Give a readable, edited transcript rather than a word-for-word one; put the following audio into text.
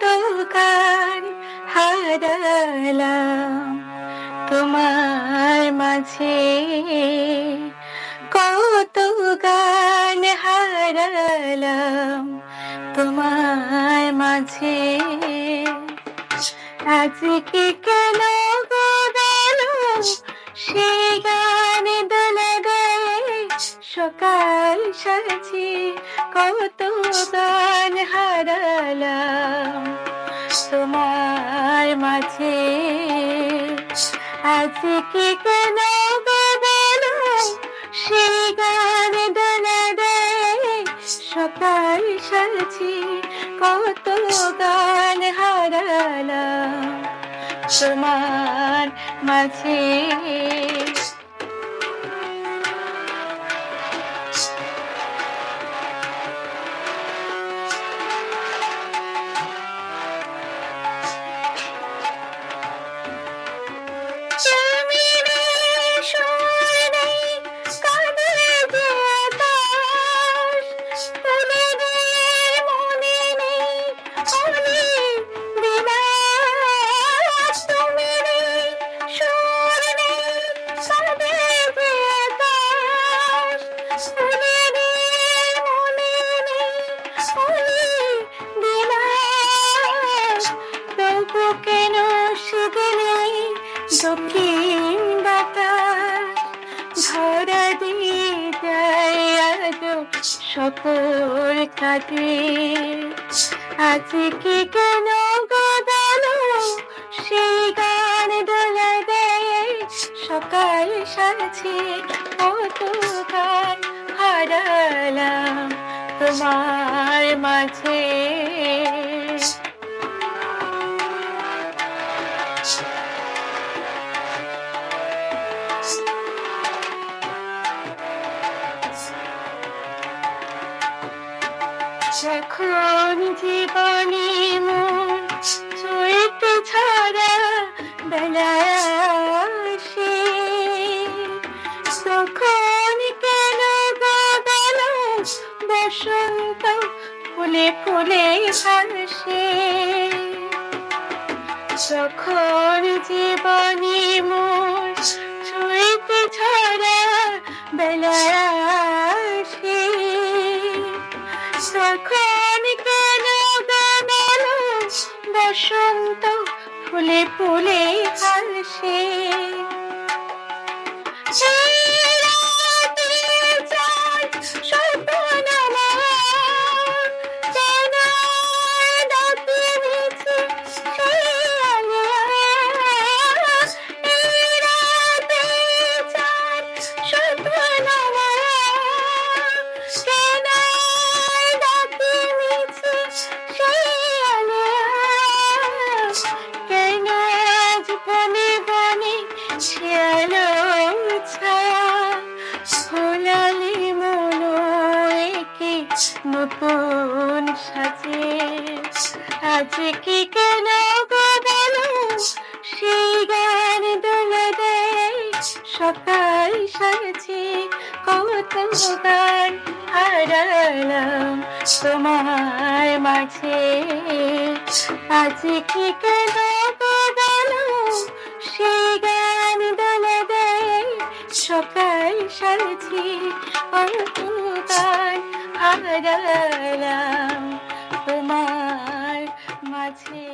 কত গান হারালাম তোমার মাঝে, কত গান হারালাম তোমার মাঝে। আজকে কেন গো সে গান দোলা গায়ে সকাল সাজে, কত গান হারালাম তোমার মাঝে। আজকে কেন গো সে গান দোলা গায়ে সকাল সাজে, কত গান হারালাম তোমার মাঝে। কেন সেদিনে দক্ষিণ বাতাস ধরা দিয়ে যায় আজ সকল কাটে। আজকে কেন গদালো সেই গান দোলা দেয় সকাল সাজে, কত গান হারালাম তোমার মাঝে। যখন জীবনে মন চৈতে ছাড়া বেলায় আসে, তখন কেন গদালো বসন্ত ফুলে ফুলে হাসে। যখন জীবনে মন চৈতে ছাড়া বেলায় আসে, তখন কেন গানালো বসন্ত ফুলে ফুলে হাসে। নতুন সাজে আজকে কেন গদালো সেই গান দোলা দেয় সকাল সাজে, কত গান হারালাম তোমার মাঝে। আজকে কেন গদালো সেই গান দোলা দেয় সকাল সাজে, কত গান হারালাম তোমার মাঝে।